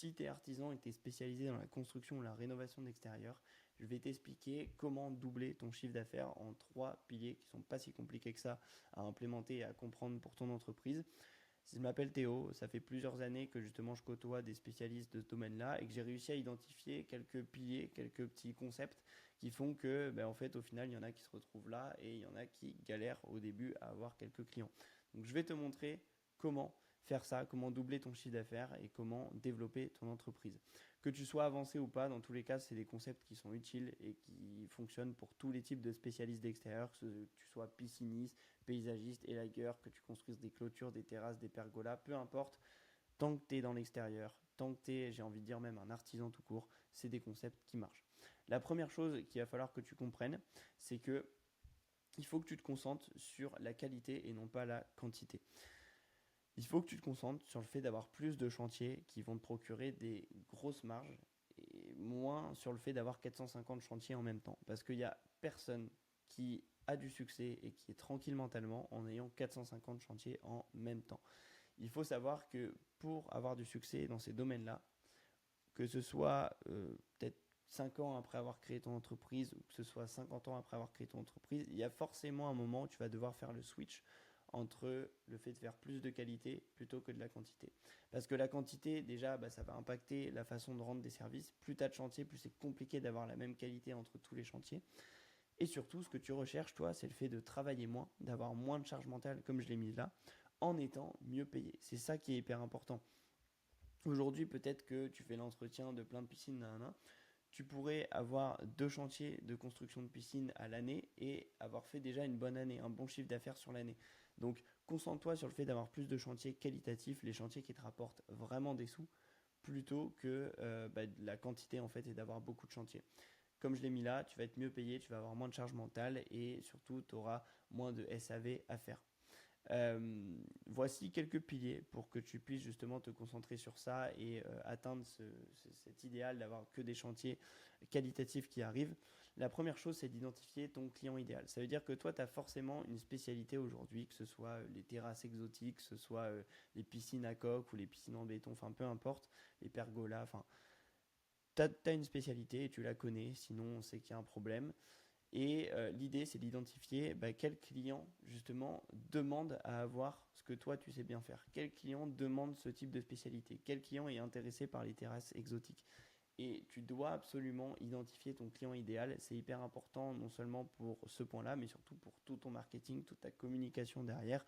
Si tu es artisan et que tu es spécialisé dans la construction ou la rénovation d'extérieur, je vais t'expliquer comment doubler ton chiffre d'affaires en 3 piliers qui ne sont pas si compliqués que ça à implémenter et à comprendre pour ton entreprise. Je m'appelle Théo, ça fait plusieurs années que justement je côtoie des spécialistes de ce domaine-là et que j'ai réussi à identifier quelques piliers, quelques petits concepts qui font que, en fait, au final, il y en a qui se retrouvent là et il y en a qui galèrent au début à avoir quelques clients. Donc, je vais te montrer comment faire ça, comment doubler ton chiffre d'affaires et comment développer ton entreprise. Que tu sois avancé ou pas, dans tous les cas, c'est des concepts qui sont utiles et qui fonctionnent pour tous les types de spécialistes d'extérieur, que tu sois pisciniste, paysagiste, élagueur, que tu construises des clôtures, des terrasses, des pergolas, peu importe, tant que tu es dans l'extérieur, tant que tu es, j'ai envie de dire même un artisan tout court, c'est des concepts qui marchent. La première chose qu'il va falloir que tu comprennes, c'est que il faut que tu te concentres sur la qualité et non pas la quantité. Il faut que tu te concentres sur le fait d'avoir plus de chantiers qui vont te procurer des grosses marges et moins sur le fait d'avoir 450 chantiers en même temps. Parce qu'il n'y a personne qui a du succès et qui est tranquille mentalement en ayant 450 chantiers en même temps. Il faut savoir que pour avoir du succès dans ces domaines-là, que ce soit peut-être 5 ans après avoir créé ton entreprise ou que ce soit 50 ans après avoir créé ton entreprise, il y a forcément un moment où tu vas devoir faire le switch entre le fait de faire plus de qualité plutôt que de la quantité. Parce que la quantité, déjà, ça va impacter la façon de rendre des services. Plus tu as de chantiers, plus c'est compliqué d'avoir la même qualité entre tous les chantiers. Et surtout, ce que tu recherches, toi, c'est le fait de travailler moins, d'avoir moins de charge mentale, comme je l'ai mis là, en étant mieux payé. C'est ça qui est hyper important. Aujourd'hui, peut-être que tu fais l'entretien de plein de piscines, nanana. Tu pourrais avoir 2 chantiers de construction de piscine à l'année et avoir fait déjà une bonne année, un bon chiffre d'affaires sur l'année. Donc, concentre-toi sur le fait d'avoir plus de chantiers qualitatifs, les chantiers qui te rapportent vraiment des sous, plutôt que de la quantité en fait et d'avoir beaucoup de chantiers. Comme je l'ai mis là, tu vas être mieux payé, tu vas avoir moins de charge mentale et surtout, tu auras moins de SAV à faire. Voici quelques piliers pour que tu puisses justement te concentrer sur ça et atteindre cet idéal d'avoir que des chantiers qualitatifs qui arrivent. La première chose, c'est d'identifier ton client idéal. Ça veut dire que toi, tu as forcément une spécialité aujourd'hui, que ce soit les terrasses exotiques, que ce soit les piscines à coque ou les piscines en béton, enfin peu importe, les pergolas, enfin, tu as une spécialité et tu la connais, sinon on sait qu'il y a un problème. Et l'idée, c'est d'identifier quel client, justement, demande à avoir ce que toi, tu sais bien faire. Quel client demande ce type de spécialité. Quel client est intéressé par les terrasses exotiques. Et tu dois absolument identifier ton client idéal. C'est hyper important, non seulement pour ce point-là, mais surtout pour tout ton marketing, toute ta communication derrière.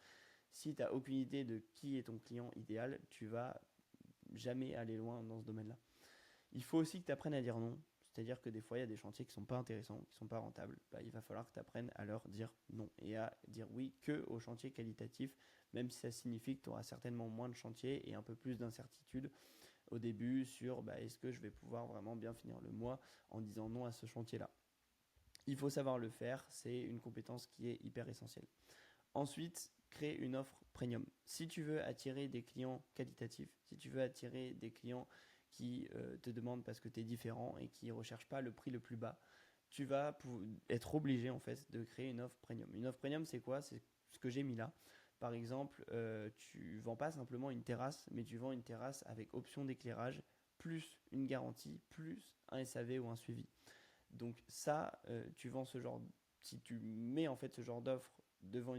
Si tu n'as aucune idée de qui est ton client idéal, tu vas jamais aller loin dans ce domaine-là. Il faut aussi que tu apprennes à dire non. C'est-à-dire que des fois, il y a des chantiers qui ne sont pas intéressants, qui ne sont pas rentables. Il va falloir que tu apprennes à leur dire non et à dire oui que aux chantiers qualitatifs, même si ça signifie que tu auras certainement moins de chantiers et un peu plus d'incertitude au début sur est-ce que je vais pouvoir vraiment bien finir le mois en disant non à ce chantier-là. Il faut savoir le faire, c'est une compétence qui est hyper essentielle. Ensuite, crée une offre premium. Si tu veux attirer des clients qualitatifs, si tu veux attirer des clients qui te demandent parce que tu es différent et qui ne recherchent pas le prix le plus bas, tu vas être obligé en fait de créer une offre premium. Une offre premium, c'est quoi? C'est ce que j'ai mis là. Par exemple, tu vends pas simplement une terrasse, mais tu vends une terrasse avec option d'éclairage, plus une garantie, plus un SAV ou un suivi. Donc ça, tu vends ce genre, si tu mets en fait ce genre d'offre devant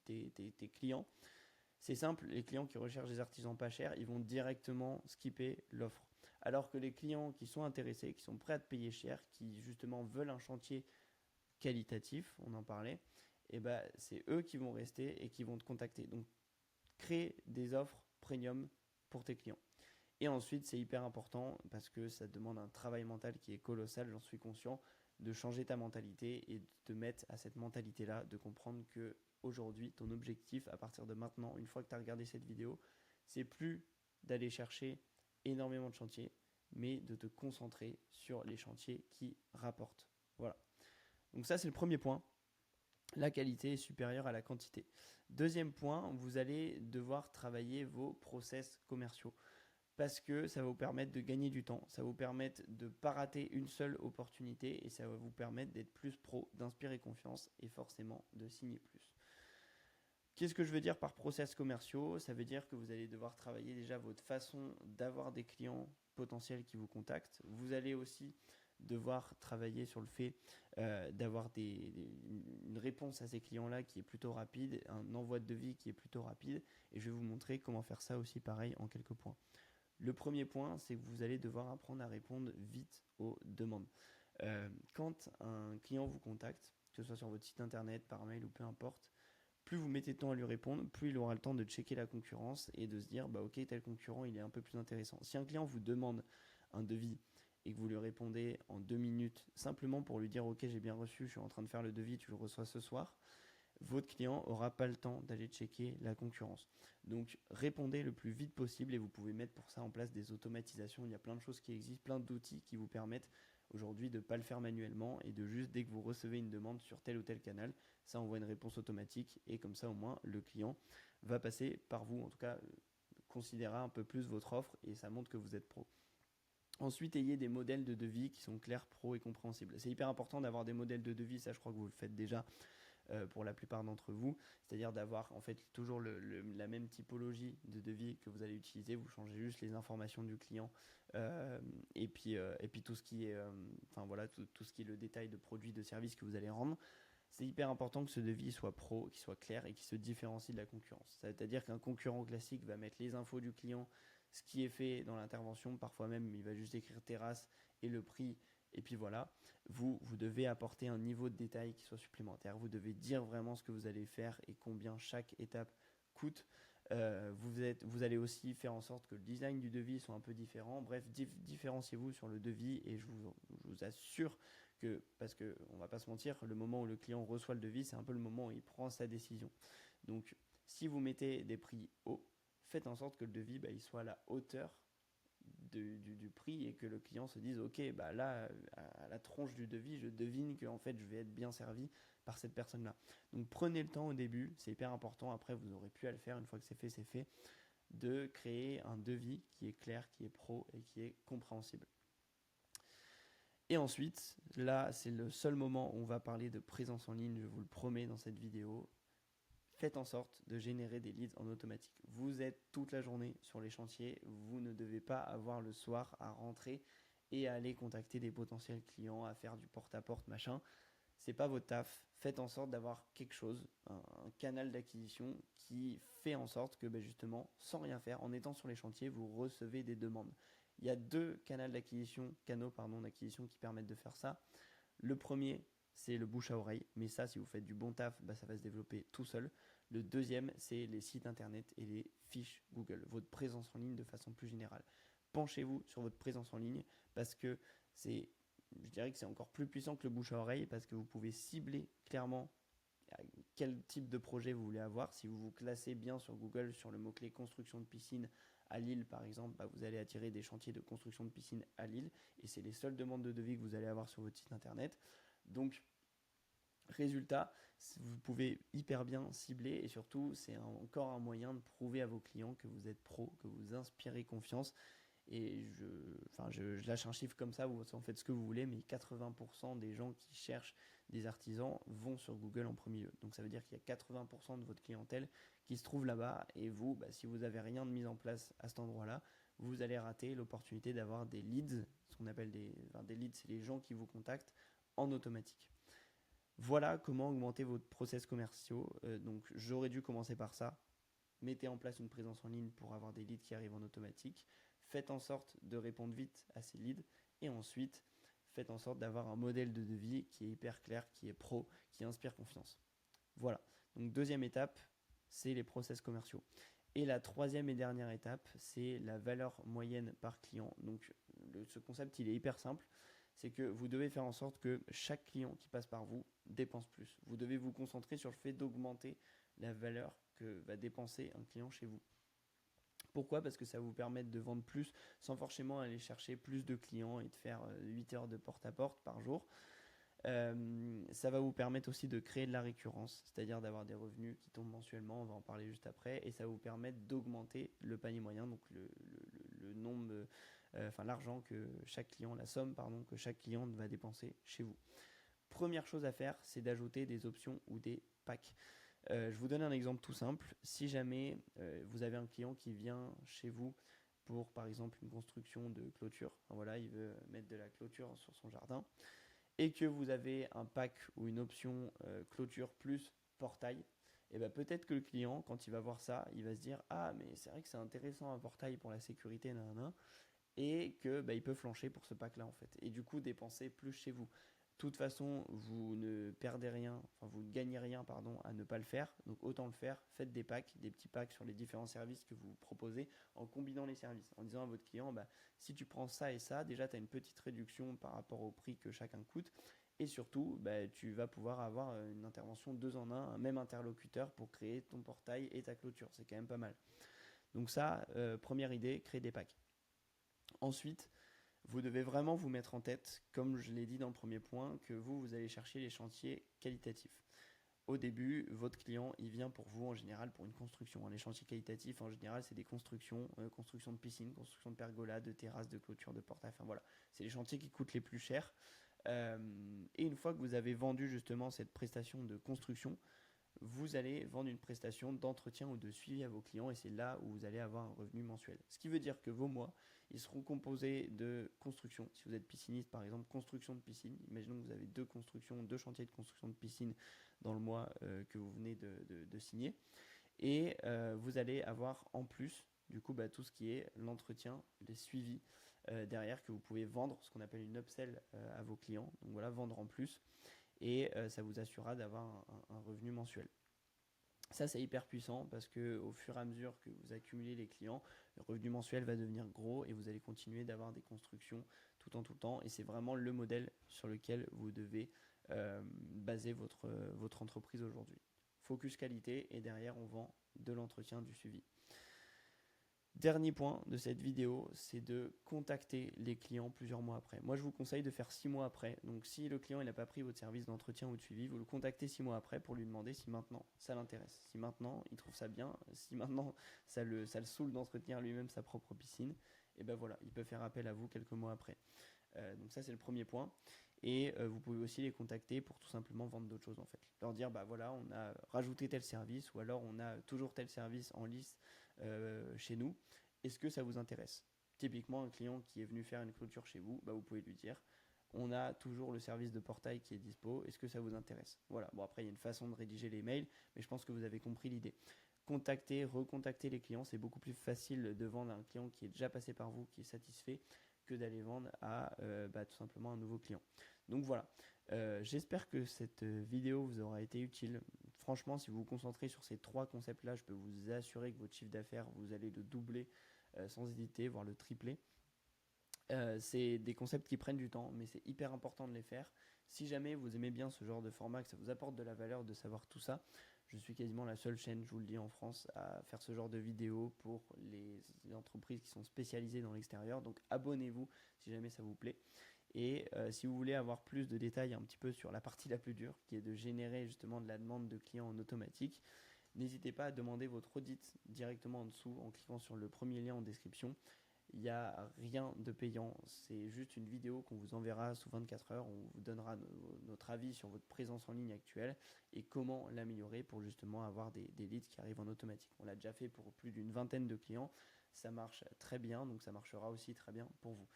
tes clients, c'est simple, les clients qui recherchent des artisans pas chers, ils vont directement skipper l'offre. Alors que les clients qui sont intéressés, qui sont prêts à te payer cher, qui justement veulent un chantier qualitatif, on en parlait, et c'est eux qui vont rester et qui vont te contacter. Donc crée des offres premium pour tes clients. Et ensuite, c'est hyper important parce que ça demande un travail mental qui est colossal, j'en suis conscient, de changer ta mentalité et de te mettre à cette mentalité-là, de comprendre que aujourd'hui, ton objectif, à partir de maintenant, une fois que tu as regardé cette vidéo, c'est plus d'aller chercher énormément de chantiers, mais de te concentrer sur les chantiers qui rapportent. Voilà. Donc ça, c'est le premier point. La qualité est supérieure à la quantité. Deuxième point, vous allez devoir travailler vos process commerciaux parce que ça va vous permettre de gagner du temps, ça va vous permettre de ne pas rater une seule opportunité et ça va vous permettre d'être plus pro, d'inspirer confiance et forcément de signer plus. Qu'est-ce que je veux dire par process commerciaux? Ça veut dire que vous allez devoir travailler déjà votre façon d'avoir des clients potentiels qui vous contactent. Vous allez aussi devoir travailler sur le fait d'avoir une réponse à ces clients-là qui est plutôt rapide, un envoi de devis qui est plutôt rapide. Et je vais vous montrer comment faire ça aussi pareil en quelques points. Le premier point, c'est que vous allez devoir apprendre à répondre vite aux demandes. Quand un client vous contacte, que ce soit sur votre site internet, par mail ou peu importe, plus vous mettez de temps à lui répondre, plus il aura le temps de checker la concurrence et de se dire bah ok, tel concurrent il est un peu plus intéressant. Si un client vous demande un devis et que vous lui répondez en 2 minutes simplement pour lui dire ok, j'ai bien reçu, je suis en train de faire le devis, tu le reçois ce soir, votre client n'aura pas le temps d'aller checker la concurrence. Donc répondez le plus vite possible et vous pouvez mettre pour ça en place des automatisations. Il y a plein de choses qui existent, plein d'outils qui vous permettent aujourd'hui de ne pas le faire manuellement et de juste dès que vous recevez une demande sur tel ou tel canal, ça envoie une réponse automatique et comme ça au moins le client va passer par vous, en tout cas considérera un peu plus votre offre et ça montre que vous êtes pro. Ensuite, ayez des modèles de devis qui sont clairs, pro et compréhensibles. C'est hyper important d'avoir des modèles de devis, ça je crois que vous le faites déjà pour la plupart d'entre vous, c'est-à-dire d'avoir en fait toujours la même typologie de devis que vous allez utiliser, vous changez juste les informations du client et puis tout ce qui est enfin voilà tout ce qui est le détail de produits, de services que vous allez rendre. C'est hyper important que ce devis soit pro, qu'il soit clair et qu'il se différencie de la concurrence. C'est-à-dire qu'un concurrent classique va mettre les infos du client, ce qui est fait dans l'intervention, parfois même il va juste écrire terrasse et le prix, et puis voilà. Vous devez apporter un niveau de détail qui soit supplémentaire. Vous devez dire vraiment ce que vous allez faire et combien chaque étape coûte. Vous allez aussi faire en sorte que le design du devis soit un peu différent. Bref, différenciez-vous sur le devis et je vous assure que, parce qu'on ne va pas se mentir, le moment où le client reçoit le devis, c'est un peu le moment où il prend sa décision. Donc, si vous mettez des prix hauts, faites en sorte que le devis il soit à la hauteur du prix et que le client se dise ok, bah là, à la tronche du devis, je devine que en fait, je vais être bien servi par cette personne-là. Donc, prenez le temps au début, c'est hyper important. Après, vous aurez pu à le faire une fois que c'est fait, de créer un devis qui est clair, qui est pro et qui est compréhensible. Et ensuite, là, c'est le seul moment où on va parler de présence en ligne, je vous le promets dans cette vidéo. Faites en sorte de générer des leads en automatique. Vous êtes toute la journée sur les chantiers, vous ne devez pas avoir le soir à rentrer et à aller contacter des potentiels clients, à faire du porte-à-porte, machin. C'est pas votre taf. Faites en sorte d'avoir quelque chose, un canal d'acquisition qui fait en sorte que justement, sans rien faire, en étant sur les chantiers, vous recevez des demandes. Il y a deux canaux d'acquisition qui permettent de faire ça. Le premier, c'est le bouche à oreille, mais ça, si vous faites du bon taf, ça va se développer tout seul. Le deuxième, c'est les sites internet et les fiches Google, votre présence en ligne de façon plus générale. Penchez-vous sur votre présence en ligne parce que je dirais que c'est encore plus puissant que le bouche à oreille parce que vous pouvez cibler clairement quel type de projet vous voulez avoir. Si vous vous classez bien sur Google sur le mot-clé construction de piscine à Lille par exemple, vous allez attirer des chantiers de construction de piscine à Lille et c'est les seules demandes de devis que vous allez avoir sur votre site internet. Donc résultat, vous pouvez hyper bien cibler et surtout c'est encore un moyen de prouver à vos clients que vous êtes pro, que vous inspirez confiance. Et je lâche un chiffre comme ça, vous en faites ce que vous voulez, mais 80% des gens qui cherchent des artisans vont sur Google en premier lieu. Donc ça veut dire qu'il y a 80% de votre clientèle qui se trouve là-bas. Et vous, si vous n'avez rien de mis en place à cet endroit-là, vous allez rater l'opportunité d'avoir des leads, ce qu'on appelle des leads, c'est les gens qui vous contactent en automatique. Voilà comment augmenter votre process commerciaux. Donc j'aurais dû commencer par ça. Mettez en place une présence en ligne pour avoir des leads qui arrivent en automatique. Faites en sorte de répondre vite à ces leads. Et ensuite, faites en sorte d'avoir un modèle de devis qui est hyper clair, qui est pro, qui inspire confiance. Voilà. Donc deuxième étape, c'est les process commerciaux. Et la troisième et dernière étape, c'est la valeur moyenne par client. Donc ce concept, il est hyper simple. C'est que vous devez faire en sorte que chaque client qui passe par vous dépense plus. Vous devez vous concentrer sur le fait d'augmenter la valeur que va dépenser un client chez vous. Pourquoi ? Parce que ça va vous permettre de vendre plus sans forcément aller chercher plus de clients et de faire 8 heures de porte-à-porte par jour. Ça va vous permettre aussi de créer de la récurrence, c'est-à-dire d'avoir des revenus qui tombent mensuellement, on va en parler juste après, et ça va vous permettre d'augmenter le panier moyen, donc le nombre, l'argent que chaque client, la somme que chaque client va dépenser chez vous. Première chose à faire, c'est d'ajouter des options ou des packs. Je vous donne un exemple tout simple. Si jamais vous avez un client qui vient chez vous pour par exemple une construction de clôture, enfin, voilà, il veut mettre de la clôture sur son jardin, et que vous avez un pack ou une option clôture plus portail, et ben peut-être que le client, quand il va voir ça, il va se dire ah mais c'est vrai que c'est intéressant un portail pour la sécurité, nanana, et que bah, il peut flancher pour ce pack-là en fait. Et du coup dépenser plus chez vous. De toute façon, vous ne perdez rien, enfin vous ne gagnez rien pardon, à ne pas le faire. Donc autant le faire. Faites des packs, des petits packs sur les différents services que vous proposez en combinant les services. En disant à votre client, bah, si tu prends ça et ça, déjà tu as une petite réduction par rapport au prix que chacun coûte. Et surtout, bah, tu vas pouvoir avoir une intervention 2 en un même interlocuteur pour créer ton portail et ta clôture. C'est quand même pas mal. Donc ça, première idée, créer des packs. Ensuite, vous devez vraiment vous mettre en tête, comme je l'ai dit dans le premier point, que vous allez chercher les chantiers qualitatifs. Au début, votre client, il vient pour vous en général pour une construction. Les chantiers qualitatifs, en général, c'est des constructions, construction de piscine, construction de pergola, de terrasse, de clôture, de portail. Enfin voilà, c'est les chantiers qui coûtent les plus cher. Et une fois que vous avez vendu justement cette prestation de construction, vous allez vendre une prestation d'entretien ou de suivi à vos clients et c'est là où vous allez avoir un revenu mensuel. Ce qui veut dire que vos mois, ils seront composés de construction. Si vous êtes pisciniste, par exemple, construction de piscine. Imaginons que vous avez deux chantiers de construction de piscine dans le mois que vous venez de signer. Et vous allez avoir en plus, du coup, tout ce qui est l'entretien, les suivis derrière que vous pouvez vendre, ce qu'on appelle une upsell à vos clients. Donc voilà, vendre en plus. Et ça vous assurera d'avoir un revenu mensuel. Ça, c'est hyper puissant parce que au fur et à mesure que vous accumulez les clients, le revenu mensuel va devenir gros et vous allez continuer d'avoir des constructions tout en tout temps. Et c'est vraiment le modèle sur lequel vous devez baser votre entreprise aujourd'hui. Focus qualité et derrière, on vend de l'entretien, du suivi. Dernier point de cette vidéo, c'est de contacter les clients plusieurs mois après. Moi, je vous conseille de faire 6 mois après. Donc, si le client n'a pas pris votre service d'entretien ou de suivi, vous le contactez 6 mois après pour lui demander si maintenant ça l'intéresse. Si maintenant il trouve ça bien, si maintenant ça le saoule d'entretenir lui-même sa propre piscine, et ben voilà, il peut faire appel à vous quelques mois après. Donc ça, c'est le premier point. Et vous pouvez aussi les contacter pour tout simplement vendre d'autres choses en fait. Leur dire, bah voilà, on a rajouté tel service ou alors on a toujours tel service en liste chez nous. Est-ce que ça vous intéresse? Typiquement, un client qui est venu faire une clôture chez vous, vous pouvez lui dire, on a toujours le service de portail qui est dispo, est-ce que ça vous intéresse? Voilà, bon après il y a une façon de rédiger les mails, mais je pense que vous avez compris l'idée. Contacter, recontacter les clients, c'est beaucoup plus facile de vendre à un client qui est déjà passé par vous, qui est satisfait, que d'aller vendre à tout simplement un nouveau client. Donc voilà, j'espère que cette vidéo vous aura été utile. Franchement, si vous vous concentrez sur ces 3 concepts-là, je peux vous assurer que votre chiffre d'affaires, vous allez le doubler sans hésiter, voire le tripler. C'est des concepts qui prennent du temps, mais c'est hyper important de les faire. Si jamais vous aimez bien ce genre de format, que ça vous apporte de la valeur de savoir tout ça, je suis quasiment la seule chaîne, je vous le dis, en France à faire ce genre de vidéos pour les entreprises qui sont spécialisées dans l'extérieur. Donc abonnez-vous si jamais ça vous plaît. Et si vous voulez avoir plus de détails un petit peu sur la partie la plus dure, qui est de générer justement de la demande de clients en automatique, n'hésitez pas à demander votre audit directement en dessous en cliquant sur le premier lien en description. Il n'y a rien de payant, c'est juste une vidéo qu'on vous enverra sous 24 heures. On vous donnera notre avis sur votre présence en ligne actuelle et comment l'améliorer pour justement avoir des leads qui arrivent en automatique. On l'a déjà fait pour plus d'une vingtaine de clients, ça marche très bien, donc ça marchera aussi très bien pour vous.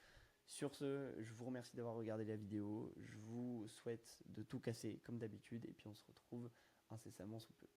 Sur ce, je vous remercie d'avoir regardé la vidéo, je vous souhaite de tout casser comme d'habitude et puis on se retrouve incessamment sous peu.